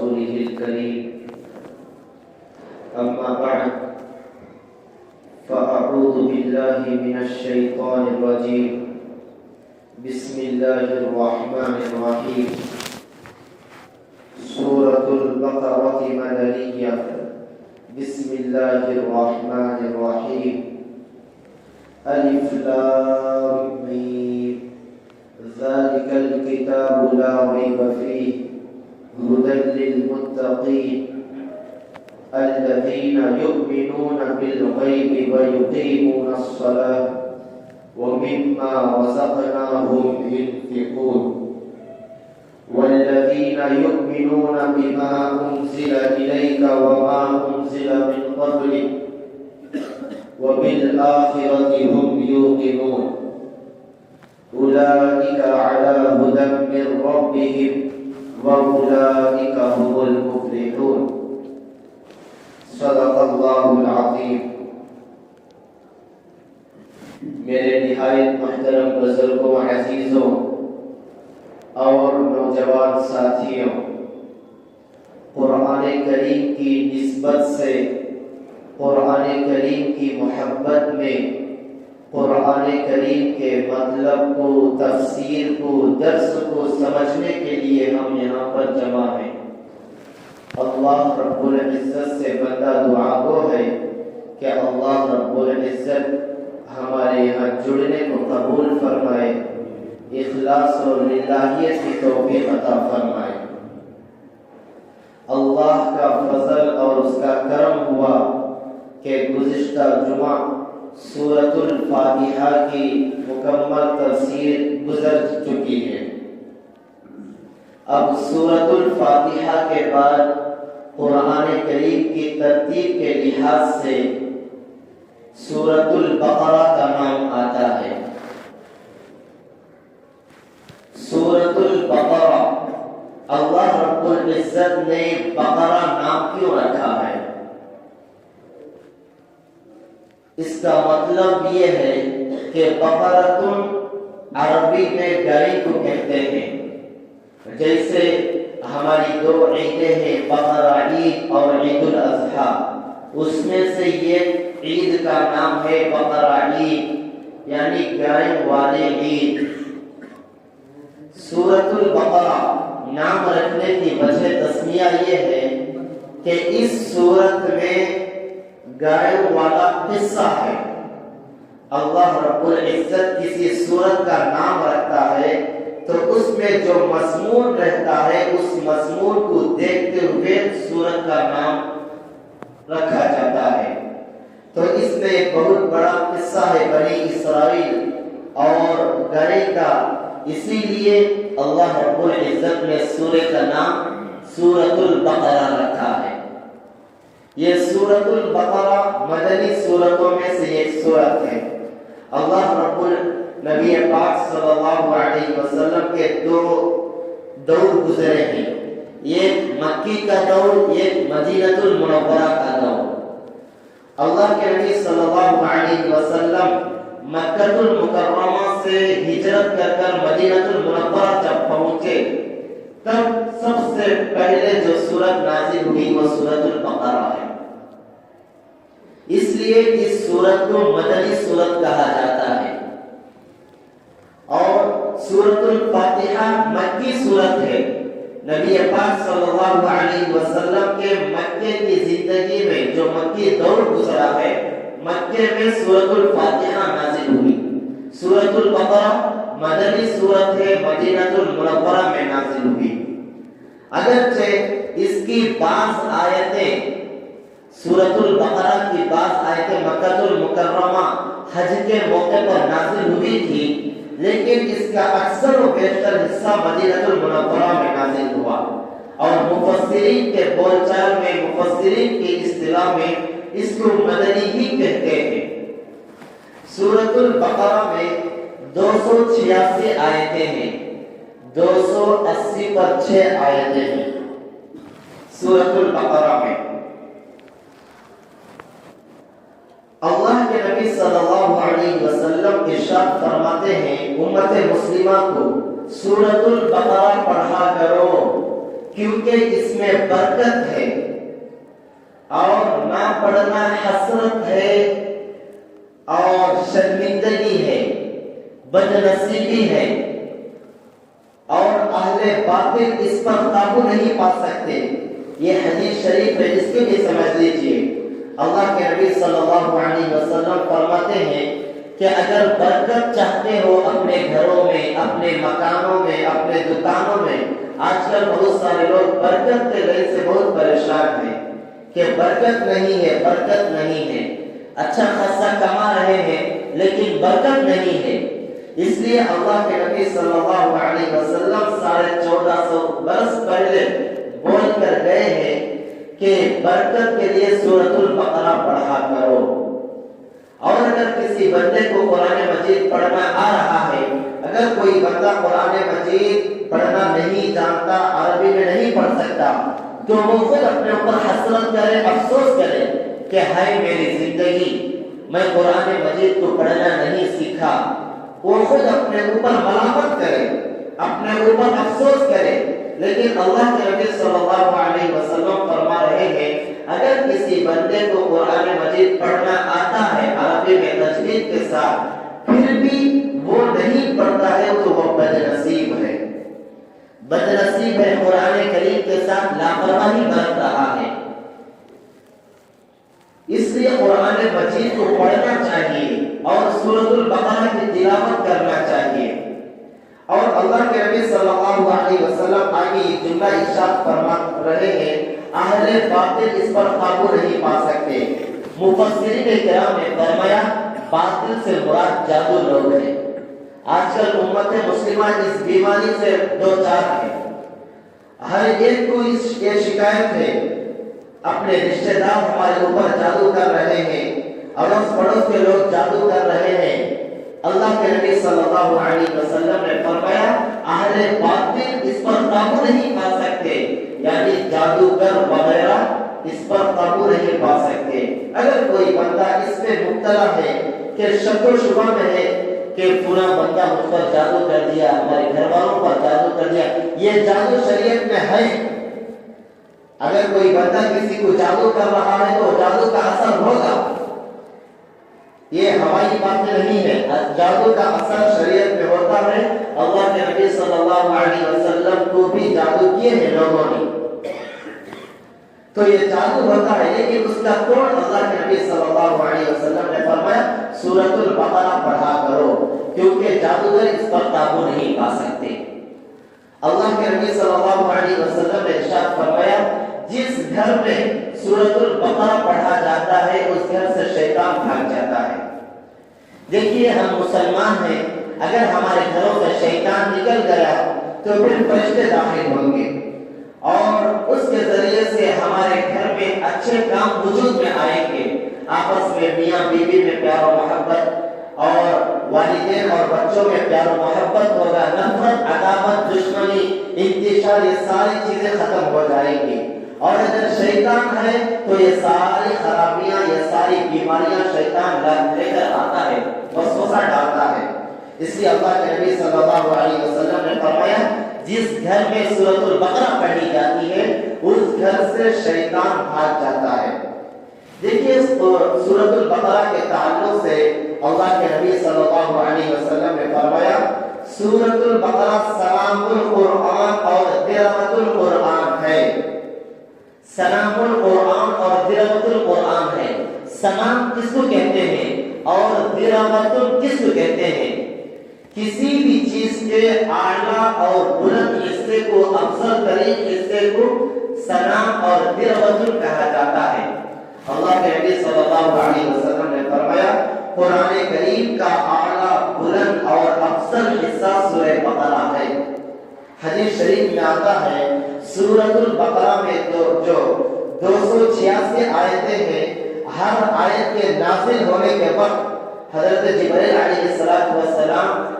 ورسوله الكريم أما بعد فأعوذ بالله من الشيطان الرجيم بسم الله الرحمن الرحيم سورة البقرة مدنية بسم الله الرحمن الرحيم ألف لام ميم ذلك الكتاب لا ريب فيه هدى للمتقين الذين يؤمنون بالغيب ويقيمون الصلاة ومما رزقناهم ينفقون والذين يؤمنون بما أنزل إليك وما أنزل من قبلك وبالآخرة هم يوقنون أولئك على هدى من ربهم وأولئك هم المفلحون صدق اللہ العظیم۔ میرے نہایت محترم بزرگوں، عزیزوں اور نوجوان ساتھیوں، قرآن کریم کی نسبت سے، قرآن کریم کی محبت میں، قرآن کریم کے مطلب کو، تفسیر کو، درس کو سمجھنے کے لیے ہم یہاں پر جمع ہیں۔ اللہ رب العزت سے بندہ دعا گو ہے کہ اللہ رب العزت ہمارے یہاں جڑنے کو قبول فرمائے، اخلاص اور للہیت کی توفیق عطا فرمائے۔ اللہ کا فضل اور اس کا کرم ہوا کہ گزشتہ جمعہ سورۃ الفاتحہ کی مکمل تفسیر گزر چکی ہے۔ اب سورۃ الفاتحہ کے بعد قرآن کریم کی ترتیب کے لحاظ سے سورۃ البقرہ کا نام آتا ہے۔ سورۃ البقرہ، اللہ رب العزت نے بقرہ نام کیوں رکھا ہے؟ اس کا مطلب یہ ہے کہ بقرۃ عربی میں گائے کو کہتے ہیں۔ جیسے ہماری دو عیدیں ہیں، بقرہ عید اور عید الاضحیٰ، اس میں سے یہ عید کا نام ہے بقرہ عید، یعنی گائے والے عید۔ سورۃ البقرہ نام رکھنے کی وجہ تسمیہ یہ ہے کہ اس سورت میں گائے والا قصہ ہے۔ اللہ رب العزت کسی سورت کا نام رکھتا ہے تو اس میں جو مضمون رہتا ہے، اس مضمون کو دیکھتے ہوئے سورت کا نام رکھا جاتا ہے۔ تو اس میں ایک بہت بڑا قصہ ہے بنی اسرائیل اور گائے کا، اسی لیے اللہ رب العزت نے سورت کا نام سورۃ البقرہ رکھا ہے۔ یہ سورۃ البقرہ مدنی سورتوں میں سے ایک سورت ہے۔ اللہ رب نبی پاک صلی اللہ علیہ وسلم کے دو دور گزرے ہیں، ایک مکی کا دور، ایک مدینہ المنورہ کا دور۔ اللہ کے نبی صلی اللہ علیہ وسلم مکہ المکرمہ سے ہجرت کر مدینہ المنورہ جب پہنچے تب سب سے پہلے جو سورت نازل ہوئی وہ سورۃ البقرہ ہے۔ اس لیے اس سورت کو مدنی سورت کہا جاتا ہے۔ اور سورۃ الفاتحہ مکی سورت ہے۔ نبی پاک صلی اللہ علیہ وسلم کے مکے کی زندگی میں جو مکی دور گزرا ہے، مکے میں سورۃ الفاتحہ نازل ہوئی۔ سورۃ البقرہ مدنی سورت ہے، مدینہ المنورہ میں نازل ہوئی۔ اگرچہ اس کی بعض آیتیں، سورۃ البقرہ کی بعض آیتیں مکہ المکرمہ حج کے موقع پر نازل ہوئی تھی، لیکن اس کا اکثر و بیشتر حصہ مدینہ المنورہ میں نازل ہوا۔ اور مفسرین کے بول چال میں، مفسرین کی اصطلاح میں اس کو مدنی ہی کہتے ہیں۔ سورۃ البقرہ میں 286 آیتیں ہیں، 280 پر 6 آیتیں ہیں سورۃ البقرہ میں۔ اللہ کے نبی صلی اللہ علیہ وسلم ارشاد فرماتے ہیں امت مسلمہ کو سورۃ البقرہ پڑھا کرو کیونکہ اس میں برکت ہے، اور نہ پڑھنا حسرت ہے اور شرمندگی ہے، بدنصیبی ہے، اور اہل باطل اس پر قابو نہیں پا سکتے۔ یہ حدیث شریف ہے، اس کو بھی سمجھ لیجئے۔ اللہ کے نبی صلی اللہ علیہ وسلم فرماتے ہیں کہ اگر برکت چاہتے ہو اپنے گھروں میں، اپنے مکانوں میں، اپنے دکانوں میں، آج کل بہت سارے لوگ برکت کے وجہ سے بہت پریشان ہیں کہ برکت نہیں ہے، برکت نہیں ہے، اچھا خاصا کما رہے ہیں لیکن برکت نہیں ہے۔ اس لیے اللہ کے نبی صلی اللہ علیہ وسلم 1450 برس پہلے بول کر گئے ہیں کہ برکت کے لیے سورۃ البقرہ پڑھا کرو۔ اور اگر کسی بندے کو قرآن مجید پڑھنا آ رہا ہے، اگر کوئی بندہ قرآن مجید پڑھنا نہیں جانتا، عربی میں نہیں پڑھ سکتا، تو وہ خود اپنے اوپر حسرت کرے، افسوس کرے کہ ہائے میری زندگی، میں قرآن مجید کو پڑھنا نہیں سیکھا۔ وہ خود اپنے اوپر ملامت کرے، اپنے اوپر افسوس کرے۔ لیکن اللہ کے نبی صلی اللہ علیہ وسلم فرما رہے ہیں اگر کسی بندے کو قرآن مجید پڑھنا آتا ہے عربی میں تجوید کے ساتھ، پھر بھی وہ نہیں پڑھتا ہے تو وہ بدنصیب ہے، بدنصیب ہے، قرآن کریم کے ساتھ لاپرواہی برت رہا ہے۔ اس لیے قرآن مجید کو پڑھنا چاہیے اور سورۃ البقرہ کی تلاوت کرنا چاہیے۔ اور اللہ کے نبی صلی اللہ علیہ وسلم آگے یہ جملہ ارشاد فرما رہے ہیں اہل باطل اس پر قابو نہیں پا سکتے۔ مفسرین کرام نے فرمایا باطل سے مراد جادو لوگ ہیں۔ آج کل امت مسلمہ اس بیماری سے دوچار ہے، ہر ایک کو یہ شکایت ہے اپنے رشتہ دار ہمارے اوپر جادو کر رہے ہیں، اڑوس پڑوس کے لوگ جادو کر رہے ہیں۔ اللہ کے نبی صلی اللہ علیہ وسلم نے فرمایا اہل باطل اس پر قابو نہیں پا سکتے، یعنی جادوگر وغیرہ اس پر قابو نہیں پا سکتے۔ اگر کوئی بندہ اس میں مبتلا ہے کہ شک و شبہ میں ہے کہ پورا بندہ مجھ پر جادو کر دیا، ہمارے گھر والوں پر جادو کر دیا، یہ جادو شریعت میں ہے۔ اگر کوئی بندہ کسی کو جادو کر رہا ہے تو جادو کا اثر ہوگا، یہ ہماری باتیں نہیں ہے، جادو کا اثر شریعت میں ہوتا ہے۔ اللہ کے نبی صلی اللہ علیہ وسلم کو بھی جادو کیے ہیں لوگوں نے، تو یہ جادو ہوتا ہے، لیکن اس کا توڑ اللہ کے نبی صلی اللہ علیہ وسلم نے فرمایا سورۃ البقرہ پڑھا کرو، کیونکہ جادوگر اس پر قابو نہیں پا سکتے۔ اللہ کے نبی صلی اللہ علیہ وسلم نے ارشاد فرمایا جس گھر میں سورۃ البقرہ پڑھا جاتا ہے اس گھر سے شیطان بھاگ جاتا ہے۔ دیکھیے ہم مسلمان ہیں، اگر ہمارے گھروں سے شیطان نکل گیا تو پھر فرشتے داخل ہوں گے اور اس کے ذریعے سے ہمارے گھر میں اچھے کام وجود میں آئیں گے، آپس میں میاں بیوی میں پیار و محبت، اور والدین اور بچوں میں پیار و محبت ہوگا، نفرت، عداوت، دشمنی، انتشار، یہ ساری چیزیں ختم ہو جائیں گی۔ اور اگر شیطان ہے تو یہ ساری خرابیاں، یہ ساری بیماریاں شیطان لے کر آتا ہے، وسوسہ ڈالتا ہے۔ اس لیے اللہ کے نبی صلی اللہ علیہ وسلم نے فرمایا جس گھر میں سورۃ البقرہ پڑھی جاتی ہے اس گھر سے شیطان بھاگ جاتا ہے۔ دیکھیے سورۃ البقرہ کے تعلق سے اللہ کے نبی صلی اللہ علیہ وسلم نے فرمایا سورۃ البقرہ سلام القرآن اور درۃ القرآن ہے۔ سلام القرآن اور درۃ القرآن ہے۔ سلام کس کو کہتے ہیں اور درۃ کس کو کہتے ہیں؟ کسی بھی چیز کے اعلیٰ اور بلند حصے کو، افضل ترین حصے کو سلام اور درۃ کہا جاتا ہے۔ اللہ کے نبی صلی اللہ علیہ وسلم نے فرمایا قرآن کریم کا اعلیٰ، بلند اور افضل حصہ سورہ بقرہ ہے۔ حدیث شریف میں آتا ہے سورۃ البقرہ میں جو 286 آیتیں ہیں، ہر آیت کے نازل ہونے کے وقت حضرت جبرائیل علیہ السلام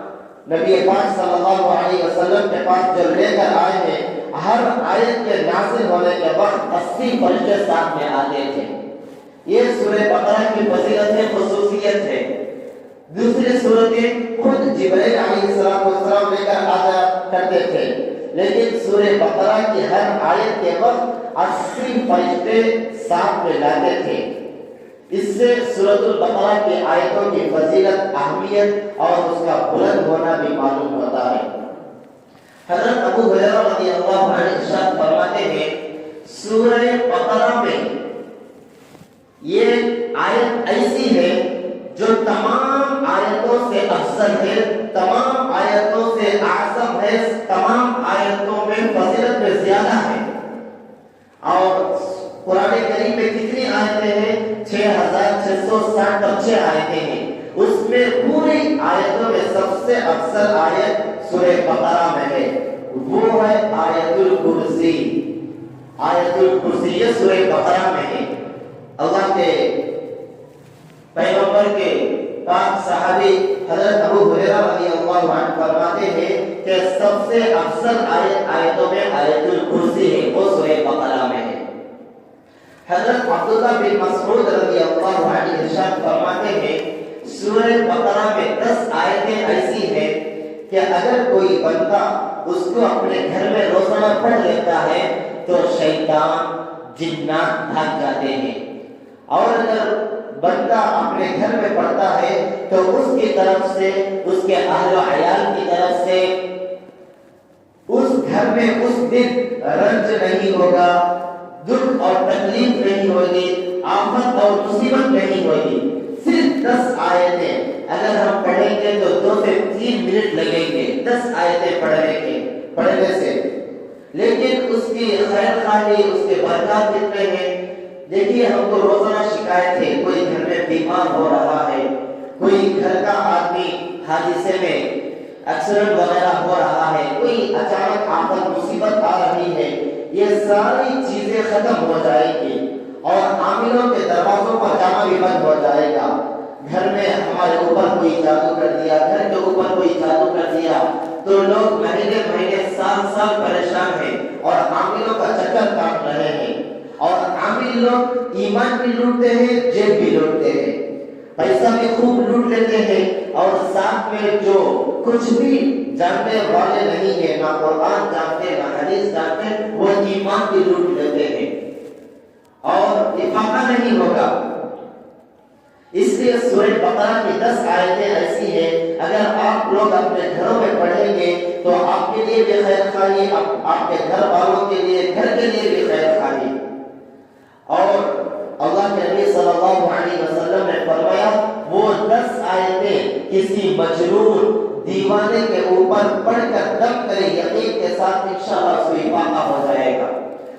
نبی پاک صلی اللہ علیہ وسلم کے پاس جو لے کر آئے ہیں، ہر آیت کے نازل ہونے کے وقت 80 فرشتے ساتھ میں آتے تھے۔ یہ سورہ بقرہ کی فضیلت ہے، خصوصیت ہے۔ دوسری سورتیں خود جبرائیل علیہ السلام لے کر آیا کرتے تھے، لیکن سورہ بقرہ کی ہر آیت کے وقت 80 فرشتے ساتھ میں لاتے تھے۔ اس سے سورۃ البقرہ کی آیتوں کی فضیلت، اہمیت اور اس کا بلند ہونا بھی معلوم ہوتا ہے۔ حضرت ابو ہریرہ رضی اللہ عنہ ارشاد فرماتے ہیں سورہ بقرہ میں یہ آیت ایسی ہے جو تمام آیتوں سے افضل ہے، تمام آیتوں سے اعظم ہے، تمام آیتوں میں فضیلت میں زیادہ ہے۔ اور قرآن کریم میں کتنی آیتیں ہیں؟ 6666 آیتیں ہیں۔ اس میں پوری آیتوں میں سب سے افضل آیت سورہ بقرہ میں ہے، وہ ہے آیت الکرسی۔ آیت الکرسی یہ سورہ بقرہ میں ہے۔ اللہ کے پیغمبر کے پاک صحابی حضرت ابو ہریرہ رضی اللہ عنہ فرماتے ہیں کہ سب سے افضل آیتوں میں آیت الکرسی ہے، وہ سورہ بقرہ میں ہے۔ حضرت عبداللہ بن مسعود رضی اللہ عنہ ارشاد فرماتے ہیں سورہ بقرہ میں 10 آیتیں ایسی ہیں کہ اگر کوئی بندہ اس کو اپنے گھر میں روزانہ پڑھ لیتا ہے تو شیطان، جنات بھاگ جاتے ہیں، اور اگر بندہ اپنے گھر میں پڑھتا ہے تو اس کی طرف سے، اس کے اہل و عیال کی طرف سے اس گھر میں اس دن رنج نہیں ہوگا، دکھ اور تکلیف نہیں ہوگی، آفت اور مصیبت نہیں ہوگی۔ صرف 10 آیتیں اگر ہم پڑھیں گے تو 2 سے 3 منٹ لگیں گے 10 آیتیں پڑھنے سے، لیکن اس کی خیر خواہی، اس کے برکات کتنے ہیں۔ دیکھیے ہم کو روزانہ شکایت ہے، کوئی گھر میں بیمار ہو رہا ہے، کوئی گھر کا آدمی حادثے میں ایکسیڈنٹ وغیرہ ہو رہا ہے، کوئی اچانک آفت مصیبت آ رہی ہے، یہ ساری چیزیں ختم ہو جائے گی اور عاملوں کے دروازوں پر جانا بھی بند ہو جائے گا۔ گھر میں ہمارے اوپر کوئی جادو کر دیا، گھر کے اوپر کوئی جادو کر دیا، تو لوگ مہینے مہینے سال پریشان ہیں اور عاملوں کا چکر کاٹ رہے ہیں، اور عامل لوگ ایمان بھی لوٹتے ہیں، جیب بھی لوٹتے ہیں، پیسہ بھی خوب لوٹ لیتے ہیں، اور ساتھ میں جو کچھ بھی جاننے والے نہیں ہیں، نہ قرآن جانتے نہ حدیث جانتے، وہ ایمان بھی لوٹ لیتے ہیں اور افاقہ نہیں ہوگا۔ اس لیے سورہ بقرہ کی 10 آیتیں ایسی ہیں، اگر آپ لوگ اپنے گھروں میں پڑھیں گے تو آپ کے لیے بھی خیر خواہی، آپ کے گھر والوں کے لیے، گھر کے لیے بھی خیر خواہی۔ اور اللہ کے نبی صلی اللہ علیہ وسلم نے فرمایا وہ 10 آیتیں کسی مجرور دیوانے کے اوپر پڑھ کر دم کرے، یقین کے ساتھ انشاءاللہ اس کو افاقہ ہو جائے گا،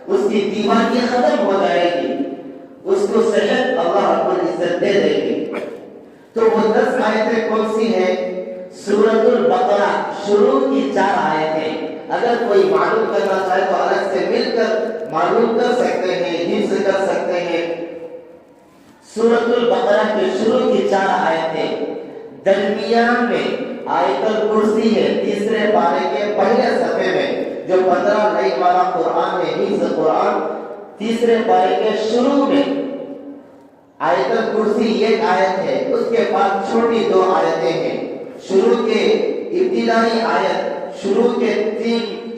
اس کی دیوانی ختم ہو جائے گی، اس کو صحت اللہ رب العزت دے دے گی۔ تو وہ 10 آیتیں کون سی ہیں؟ سورۃ البقرہ شروع کی 4 آیتیں، اگر کوئی معلوم کرنا چاہے تو الگ سے مل کر معلوم کر سکتے ہیں، حفظ کر سکتے ہیں۔ سورۃ البقرہ کے شروع کی 4 آیتیں، درمیان میں آیت الکرسی ہے، تیسرے پارے کے پہلے صفحے میں جو 15 لائن والا قرآن ہے، حفظ قرآن، تیسرے پارے کے شروع میں آیت الکرسی ایک آیت ہے، اس کے بعد چھوٹی 2 آیتیں ہیں۔ شروع کے ابتدائی آیت، شروع کے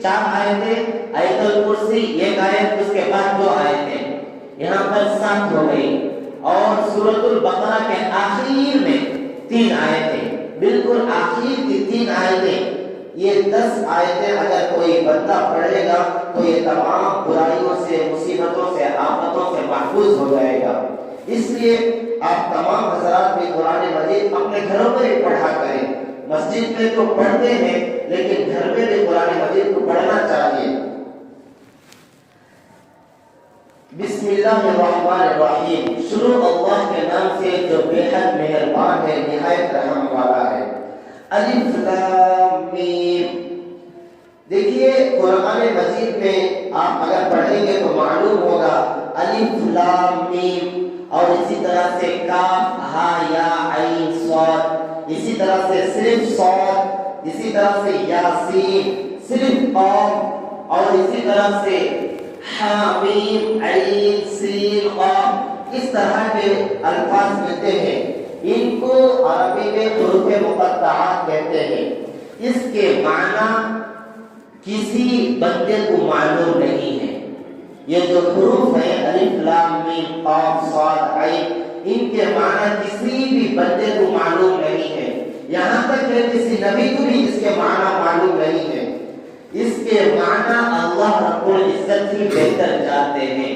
4 آیتیں، آیت الکرسی ایک آیت، اس کے بعد 2 آیتیں، یہاں پر 7 ہو گئی۔ اور سورۃ البقرہ کے آخر میں 3 آیتیں، بالکل آخر کی 3 آیتیں، یہ 10 آیتیں اگر کوئی بندہ پڑھے گا تو یہ تمام برائیوں سے، مصیبتوں سے، آفتوں سے محفوظ ہو جائے گا۔ اس لیے آپ تمام حضرات بھی قرآن مجید اپنے گھروں میں بھی پڑھا کریں۔ مسجد میں تو پڑھتے ہیں لیکن گھر میں بھی قرآن مجید کو پڑھنا چاہیے۔ بسم اللہ الرحمن الرحیم، شروع اللہ کے نام سے جو بے حد مہربان ہے، نہایت رحم والا ہے۔ الف لام میم، دیکھیے قرآن مجید میں آپ اگر پڑھیں گے تو معلوم ہوگا الف لام میم، اور اسی طرح سے کاف ہا یا عین صاد، اسی طرح سے صرف صاد، اسی طرح سے یاسین صرف قاف، اور اسی طرح سے حامیم عین سین قاف، اس طرح کے الفاظ ملتے ہیں۔ ان کو عربی میں حروف مقطعات کہتے ہیں۔ اس کے معنی کسی بندے کو معلوم نہیں ہے۔ یہ جو حروف ہیں الف لام میم قاف صاد عین، ان کے معنی کسی بھی بندے کو معلوم نہیں ہے، یہاں تک کہ کسی نبی کو بھی اس کے معنی معلوم نہیں ہے۔ اس کے معنی اللہ رب العزت ہی بہتر جانتے ہیں،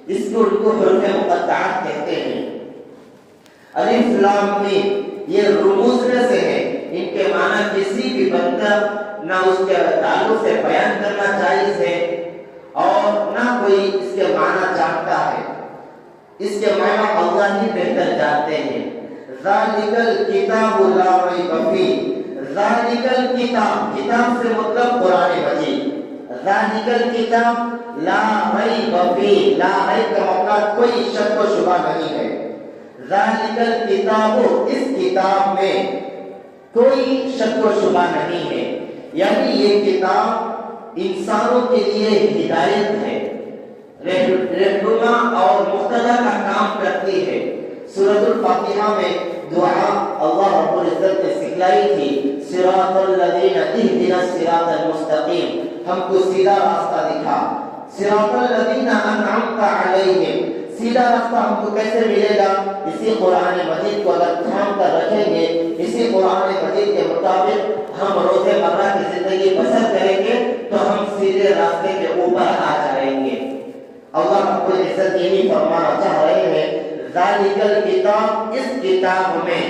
اس کو ان کو حروف مقطعات کہتے ہیں۔ الف لام میم یہ رموز میں سے ہے، ان کے معنی کسی بھی بندہ نہ اس کے تعلق سے بیان کرنا جائز ہے اور نہ کوئی اس کے معنی جانتا ہے، اس کے معنی اللہ ہی بہتر جانتے ہیں۔ ذالک الکتاب لا ریب فیہ، ذالک الکتاب، کتاب سے مطلب قرآن مجید، ذالک الکتاب لا ریب فیہ، لا ریب کا مطلب کوئی شک و شبہ نہیں ہے۔ ذالک الکتاب، اس کتاب میں کوئی شک و شبہ نہیں ہے، یعنی یہ کتاب انسانوں کے لیے ہدایت ہے، رہنما اور مقتدی کا کام کرتی ہے۔ سورۃ الفاتحہ میں دعا اللہ رب العزت نے سکھلائی تھی، صراط الذین اہدنا الصراط المستقیم، ہم کو سیدھا راستہ دکھا، صراط الذین انعمت علیہم، سیدھا راستہ ہم کو کیسے ملے گا؟ اسی قرآن مجید کو اگر تھام کر رکھیں گے، اسی قرآن مجید کے مطابق ہم روز مرہ کی زندگی بسر کریں گے تو ہم سیدھے راستے کے اوپر آ جائیں گے۔ اللہ رب العزت یہی فرمانا چاہ رہے ہیں، ذالک الکتاب، اس کتاب میں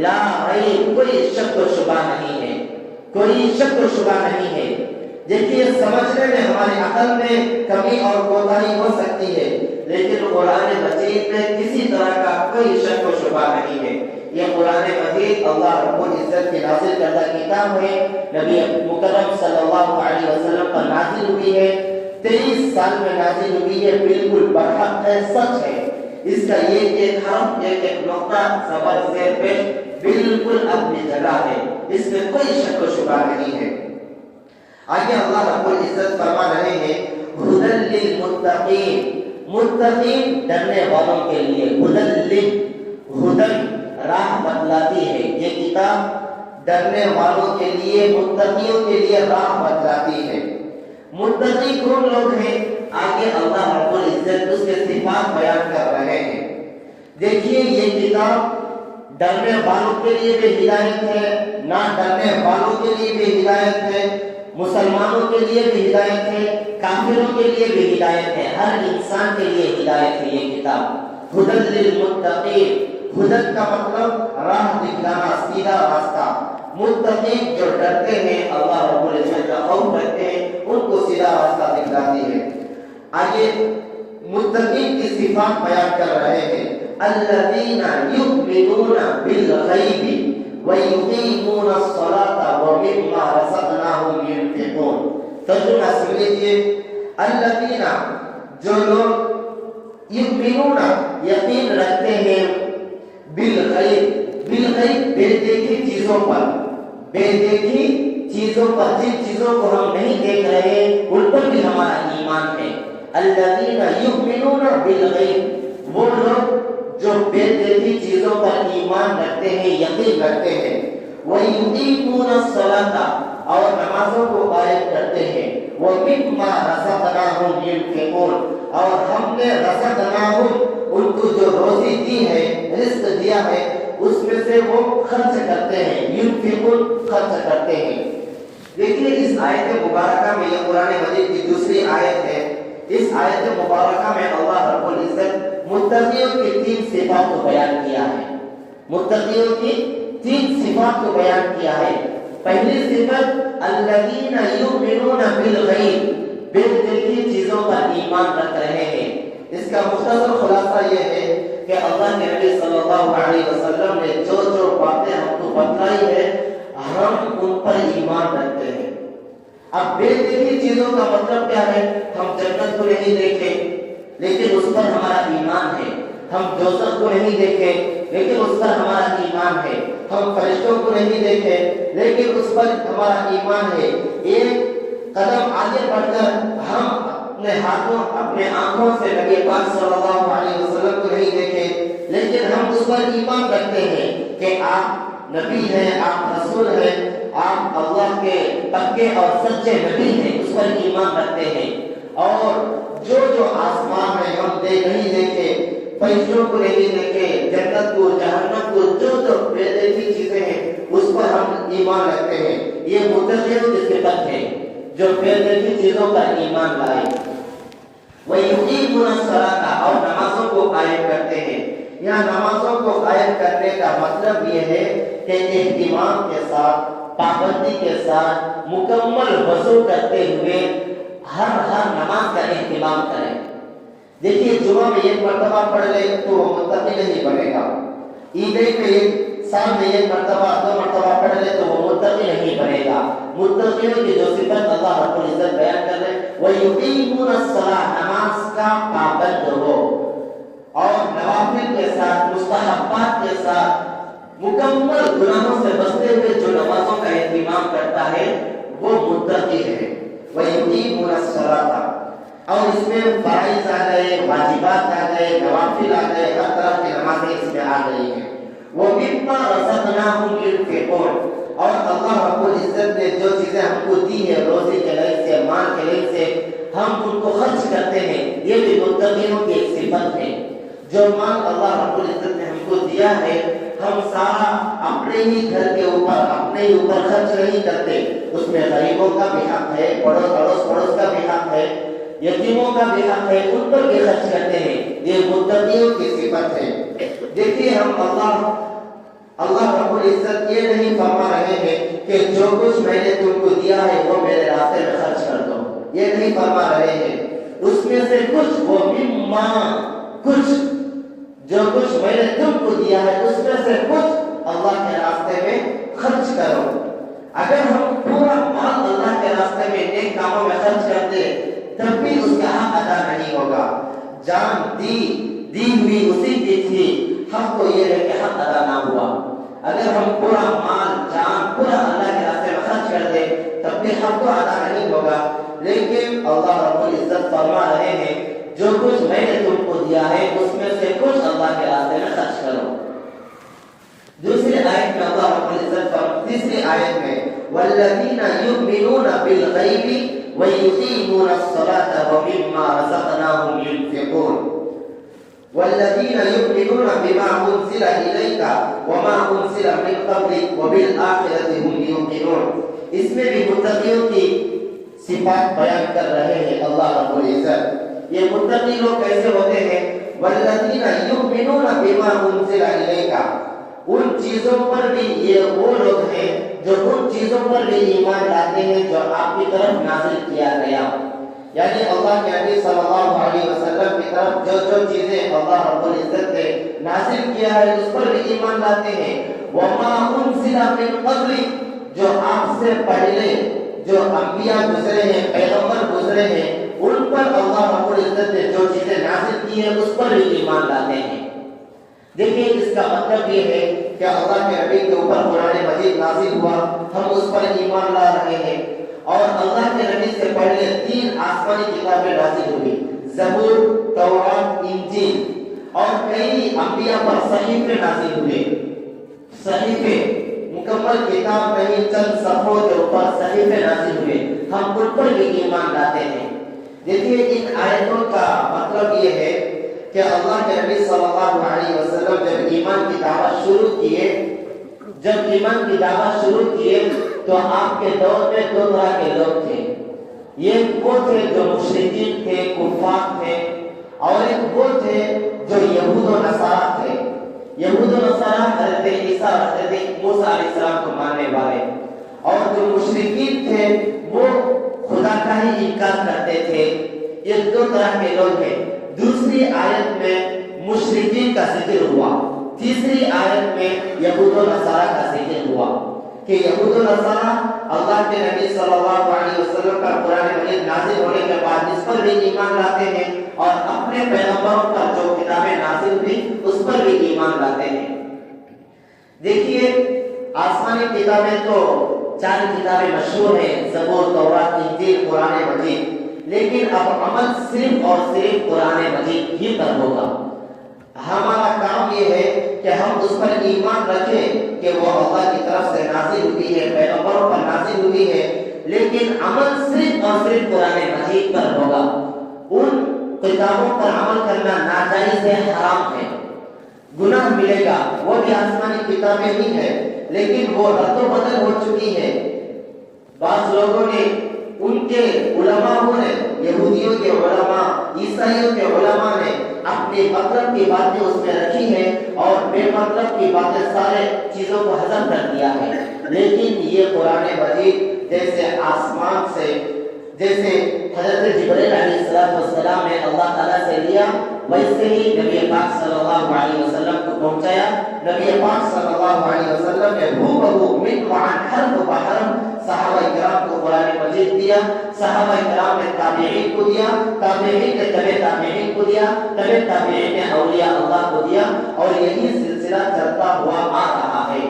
لا ریب، کوئی شک و شبہ نہیں ہے، کوئی شک و شبہ نہیں ہے۔ دیکھیے سمجھنے میں ہماری عقل میں کمی اور کوتاہی ہو سکتی ہے، لیکن قرآن مجید میں کسی طرح کا کوئی شک و شبہ نہیں ہے۔ یہ قرآن مجید اللہ رب العزت کی نازل کردہ کتاب ہے، نبی مکرم صلی اللہ علیہ وسلم پر نازل ہوئی ہے، 23 سال میں نازل ہوئی ہے، بالکل برحق ہے، سچ ہے۔ اس کا ایک حرف، ایک نقطہ زبر زیر پیش بالکل اپنی جگہ ہے، اس میں کوئی شک و شبہ نہیں ہے۔ آگے اللہ رب العزت فرما رہے ہیں، ہدی للمتقین، متقین ڈرنے والوں کے لیے، ہدن راہ بتلاتی ہے، یہ کتاب ڈرنے والوں کے لیے، متقیوں کے لیے راہ بتلاتی ہے۔ متقی کون لوگ ہیں؟ آگے اللہ رب العزت اس کے صفات بیان کر رہے ہیں۔ دیکھیے یہ کتاب ڈرنے والوں کے لیے بھی ہدایت ہے، نہ ڈرنے والوں کے لیے بھی ہدایت ہے، مسلمانوں کے لیے بھی ہدایت ہے، کافروں کے لیے بھی ہدایت ہے، ہر انسان کے لیے ہدایت ہے یہ کتاب۔ ہدی للمتقین، ہدی کا مطلب راہ دکھلانا، سیدھا راستہ۔ متقین جو ڈرتے ہیں، اللہ رب العزت کا خوف رکھتے ہیں، ان کو سیدھا راستہ دکھلاتی ہے۔ آگے متقین کی صفات بیان کر رہے ہیں، الذین یؤمنون بالغیب وَيُقِيمُونَ الصَّلَاةَ وَمِمَّا رَزَقْنَاهُمْ يُنْفِقُونَ۔ ترجمہ سن لیجیے، الذین، جو لوگ یؤمنون یقین رکھتے ہیں، بالغیب، بالغیب بے دیکھی چیزوں پر، بے دیکھی چیزوں پر، جن چیزوں کو ہم نہیں دیکھ رہے ان پر بھی ہمارا ایمان ہے۔ الذین یؤمنون بالغیب، وہ لوگ جو بے دیکھی چیزوں پر ایمان رکھتے ہیں، یقین رکھتے ہیں۔ وَيُقِيمُونَ الصَّلَاةَ، اور نمازوں کو قائم کرتے ہیں۔ وَمِمَّا رَزَقْنَاهُمْ يُنْفِقُونَ، اور ہم نے رزقناہم، ان کو جو روزی دی ہے، رزق دیا ہے، اس میں سے وہ خرچ کرتے ہیں، ينفقون، خرچ کرتے ہیں۔ دیکھیے اس آیت مبارکہ میں، یہ قرآن مجید کی دوسری آیت ہے، اس آیت مبارکہ میں اللہ رب العزت متقیوں کی 3 صفات کو بیان کیا ہے، متقیوں کی 3 صفات کو بیان کیا ہے۔ پہلی صفت الذین یؤمنون بالغیب، بے دیکھی چیزوں پر ایمان رکھ رہے ہیں۔ اس کا مختصر خلاصہ یہ ہے کہ اللہ کے نبی صلی اللہ علیہ وسلم نے جو جو باتیں ہم کو بتلائی ہے، ہم ان پر ایمان رکھتے ہیں۔ اب بے دیکھی چیزوں کا مطلب کیا ہے؟ ہم جنت کو نہیں دیکھے لیکن اس پر ہمارا ایمان ہے، ہم دوزخ کو نہیں دیکھے لیکن اس پر ہمارا ایمان ہے، ہم فرشتوں کو نہیں دیکھے لیکن اس پر ہمارا ایمان ہے۔ ایک قدم آگے بڑھ کر ہم اپنے ہاتھوں، اپنے آنکھوں سے نبی پاک صلی اللہ علیہ وسلم کو نہیں دیکھے لیکن ہم اس پر ایمان رکھتے ہیں کہ آپ نبی ہیں، آپ رسول ہیں، آپ اللہ کے پکے اور سچے نبی ہیں اس پر ایمان رکھتے ہیں، اور جو آسمان میں ہم نہیں دیکھے، فرشتوں کو نہیں دیکھے، جنت کو جہنم کو، جو بے دیکھی چیزیں ہیں اس پر ہم ایمان رکھتے ہیں، یہ متقیوں کی صفت ہے جو بے دیکھی چیزوں پر ایمان لائے۔ وَيُقِيمُونَ الصَّلَاةَ اور نمازوں کو قائم کرتے ہیں۔ یہاں نمازوں کو قائم کرنے کا مطلب یہ ہے کہ اہتمام کے ساتھ، پابندی کے ساتھ، مکمل وضو کرتے ہوئے ہر نماز کا اہتمام کریں۔ دیکھیے جمعہ میں ایک مرتبہ پڑھ لے تو وہ متقی نہیں بنے گا، عیدین میں ایک سال میں ایک مرتبہ 2 مرتبہ پڑھ لے تو وہ متقی نہیں بنے گا۔ متقیوں کی جو صفت اللہ رب العزت بیان کر رہے ہیں، وَيُقِيمُونَ الصَّلَاةَ نماز کا پابند ہو، اور نوافل کے ساتھ، مستحبات کے ساتھ، مکمل گناہوں سے بچتے ہوئے جو نمازوں کا اہتمام کرتا ہے وہ متقی ہے۔ وَيُقِيمُونَ الصَّلَاةَ اور اس میں فرائض آ گئے، واجبات آ گئے، نوافل آ گئے، ہر طرح کی نمازیں اس میں آ گئی ہیں۔ وَمِمَّا رَزَقْنَاهُمْ يُنْفِقُونَ اور اللہ رب العزت نے جو چیزیں ہم کو دی ہے، روزی کے لحاظ سے، مال کے لحاظ سے، ہم ان کو خرچ کرتے ہیں، یہ بھی متقیوں کی ایک صفت ہے۔ جو مال اللہ رب العزت نے ہم کو دیا ہے، ہم سارا اپنے ہی گھر کے اوپر، اپنے ہی اوپر خرچ نہیں کرتے، اس میں غریبوں کا بھی حق ہے، اڑوس پڑوس کا بھی حق ہے، یتیموں کا بھی حق ہے، ان پر بھی خرچ کرتے ہیں، یہ متقیوں کی صفت ہے۔ دیکھیے ہم اللہ رب العزت یہ نہیں فرما رہے ہیں کہ جو کچھ میں نے تم کو دیا ہے وہ میرے راستے میں خرچ کر دو، یہ نہیں فرما رہے ہیں۔ اس میں سے کچھ، وہ مما کچھ، جو کچھ میں نے تم کو دیا ہے اس میں سے کچھ اللہ کے راستے میں خرچ کرو۔ اگر ہم پورا مال اللہ کے راستے میں نیک کاموں میں خرچ کرتے تب بھی اس کا حق ادا نہیں ہوگا۔ جان دی ہوئی اسی کی تھی، حق تو یہ ہے کہ حق ادا نہ ہوا۔ اگر ہم پورا مال، جان پورا اللہ کے راستے میں خرچ کر دیں تب بھی حق تو ادا نہیں ہوگا۔ لیکن اللہ رب العزت فرما رہے ہیں جو کچھ میں نے تم کو دیا ہے اس میں سے کچھ اللہ کے راستے میں خرچ کرو۔ دوسری آیت میں اللہ رب العزت تیسری آیت میں والذین یؤمنون بالغیب ویقیمون الصلاة ومما رزقناهم ينفقون۔ والذین یؤمنون بما انزل الیک وما انزل من قبلک وبالآخرۃ هم یوقنون۔ اس میں بھی متقیوں کی صفات بیان کر رہے ہیں اللہ رب العزت۔ یہ متقی لوگ کیسے ہوتے ہیں؟ والذین یؤمنون بما انزل الیک، ان چیزوں پر بھی، یہ وہ لوگ ہیں جو ان چیزوں پر بھی ایمان لاتے ہیں جو آپ کی طرف نازل کیا گیا، یعنی اللہ کے نبی صلی اللہ علیہ وسلم کی طرف جو چیزیں اللہ رب العزت نے نازل کیا ہے اس پر بھی ایمان لاتے ہیں۔ وما انزل من قبل، جو آپ سے پہلے جو انبیاء گزرے ہیں، پیغمبر گزرے ہیں، ان پر اللہ رب العزت نے جو چیزیں نازل کی ہیں اس پر بھی ایمان لاتے ہیں۔ دیکھیے اس کا مطلب یہ ہے کہ اللہ کے نبی کے اوپر قرآن مجید نازل ہوا، ہم اس پر ایمان لا رہے ہیں، اور اللہ کے نبی سے پہلے 3 آسمانی کتابیں نازل ہوئی، زبور، تورات، انجیل، اور کئی انبیاء پر صحیفے نازل ہوئے۔ صحیفے مکمل کتاب نہیں، چند صفحوں کے اوپر صحیفے نازل ہوئے، ہم ان پر بھی ایمان لاتے ہیں۔ دیکھیے ان آیتوں کا مطلب یہ ہے کہ اللہ کے نبی صلی اللہ علیہ وسلم جب ایمان کی دعوت شروع کیے تو آپ کے دور میں 2 طرح کے لوگ تھے۔ ایک وہ تھے جو مشرکین تھے، کفار تھے، اور ایک وہ تھے جو یہود و نصارہ تھے۔ یہود و نصارہ حضرت عیسیٰ اور حضرت موسیٰ علیہ السلام کو ماننے والے، اور جو مشرکین تھے وہ خدا کا ہی انکار کرتے تھے۔ یہ 2 طرح کے لوگ ہیں۔ دوسری آیت میں مشرکین کا ذکر ہوا، تیسری آیت میں یہود و نصارہ کا ذکر ہوا کہ یہود و نصارہ اللہ کے نبی صلی اللہ علیہ وسلم کا قرآن مجید نازل ہونے کے بعد اس پر بھی ایمان لاتے ہیں، اور اپنے پیغمبروں پر جو کتابیں نازل ہوئی اس پر بھی ایمان لاتے ہیں۔ دیکھیے آسمانی کتابیں تو 4 کتابیں مشہور ہیں، زبور، تورات، انجیل، قرآن مجید، لیکن اب عمل صرف اور صرف قرآن مجید ہی پر ہوگا۔ ہمارا کام یہ ہے کہ ہم اس پر ایمان رکھیں کہ وہ اللہ کی طرف سے نازل ہوئی ہے، پیغمبروں پر نازل ہوئی ہے، لیکن عمل صرف اور صرف قرآن مجید پر ہوگا۔ ان کتابوں پر عمل کرنا ناجائز ہے، حرام ہے، گناہ ملے گا۔ وہ بھی آسمانی کتابیں ہی ہیں لیکن وہ رد و بدل ہو چکی ہے۔ بعض لوگوں نے، ان کے علماء نے، یہودیوں کے علماء، عیسائیوں کے علماء نے اپنی مطلب کی باتیں اس میں رکھی ہیں اور بے مطلب کی باتیں سارے چیزوں کو ہضم کر دیا ہے۔ لیکن یہ قرآن مجید جیسے آسمان سے، جیسے حضرت جبرائیل علیہ السلام نے اللہ تعالیٰ سے لیا، ویسے ہی نبی پاک صلی اللہ علیہ وسلم کو پہنچایا۔ نبی پاک صلی اللہ علیہ وسلم نے ہو من وعن حرف بحرم صحابہ کرام کو قرآن مجید دیا، صحابہ کرام نے تابعین کو دیا، تابعین نے تبع تابعین کو دیا، تبع تابعین نے اولیاء اللہ کو دیا، اور یہی سلسلہ چلتا ہوا آ رہا ہے۔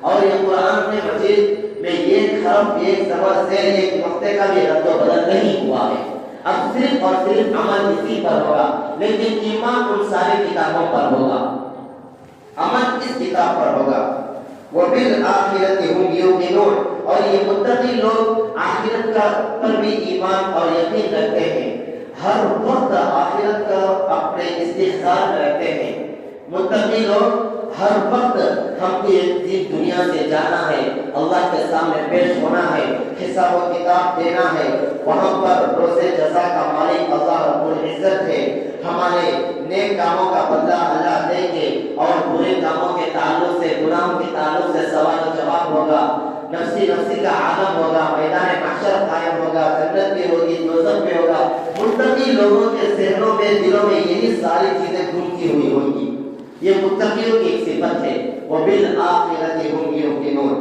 اور یہ قرآن مجید میں ایک حرف، ایک زبر، زیر، ایک نقطے کا بھی رد و بدل نہیں ہوا ہے۔ اب صرف اور صرف عمل اسی پر ہوگا، لیکن ایمان ان ساری کتابوں پر ہوگا، عمل اس کتاب پر ہوگا۔ وَبِالْآخِرَةِ هُمْ يُوقِنُونَ، اور یہ متقی لوگ آخرت کا پر بھی ایمان اور یقین رکھتے ہیں، ہر وقت آخرت کا اپنے استحضار میں رکھتے ہیں۔ متقی لوگ ہر وقت ہم کو یہ دنیا سے جانا ہے، اللہ کے سامنے پیش ہونا ہے، حساب و کتاب دینا ہے، وہاں پر روز جزا کا مالک اللہ رب العزت ہے، ہمارے نیک کاموں کا بدلہ اللہ دیں گے، اور برے کاموں کے تعلق سے، گناہوں کے تعلق سے سوال و جواب ہوگا، نفسی کا عالم ہوگا، میدان محشر قائم ہوگا، جنت بھی ہوگی، دوزخ بھی ہوگا۔ متقی لوگوں کے ذہنوں میں، دلوں میں یہی ساری چیزیں گھومتی ہوئی ہوگی۔ یہ متقیوں کی ایک صفت ہے، وَبِالْآخِرَةِ هُمْ يُوقِنُونَ۔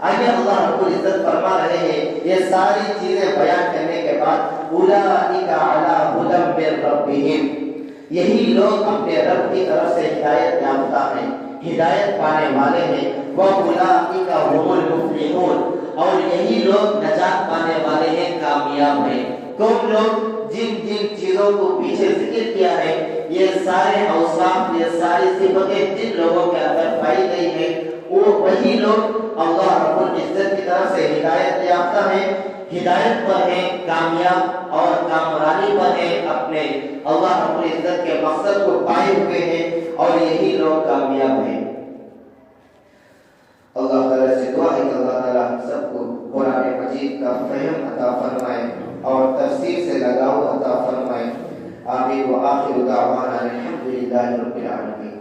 آگے اللہ رب العزت فرما رہے ہیں، یہ ساری چیزیں بیان کرنے کے بعد أُولَٰئِكَ عَلَىٰ هُدًى مِّن رَّبِّهِمْ، یہی لوگ اپنے رب کی طرف سے ہدایت یافتہ ہیں، ہدایت پانے والے ہیں۔ وَأُولَٰئِكَ هُمُ الْمُفْلِحُونَ، اور یہی لوگ نجات پانے والے ہیں، کامیاب ہیں۔ کون لوگ؟ جن چیزوں کو پیچھے ذکر کیا ہے، یہ سارے اوصاف، یہ ساری صفتیں جن لوگوں کے اندر پائی گئی ہیں، وہ وہی لوگ اللہ رب العزت کی طرف سے ہدایت یافتہ ہیں، ہدایت پر ہیں، کامیاب اور کامرانی پر ہیں، اپنے اللہ رب العزت کے مقصد کو پائے ہوئے ہیں، اور یہی لوگ کامیاب ہیں۔ اللہ تعالیٰ سے دعا ہے کہ اللہ تعالیٰ ہم سب کو قرآن مجید کا فہم عطا فرمائے اور تفسیر سے لگاؤ عطا فرمائے۔ آمین۔ وآخر دعوانا الحمدللہ رب العالمین۔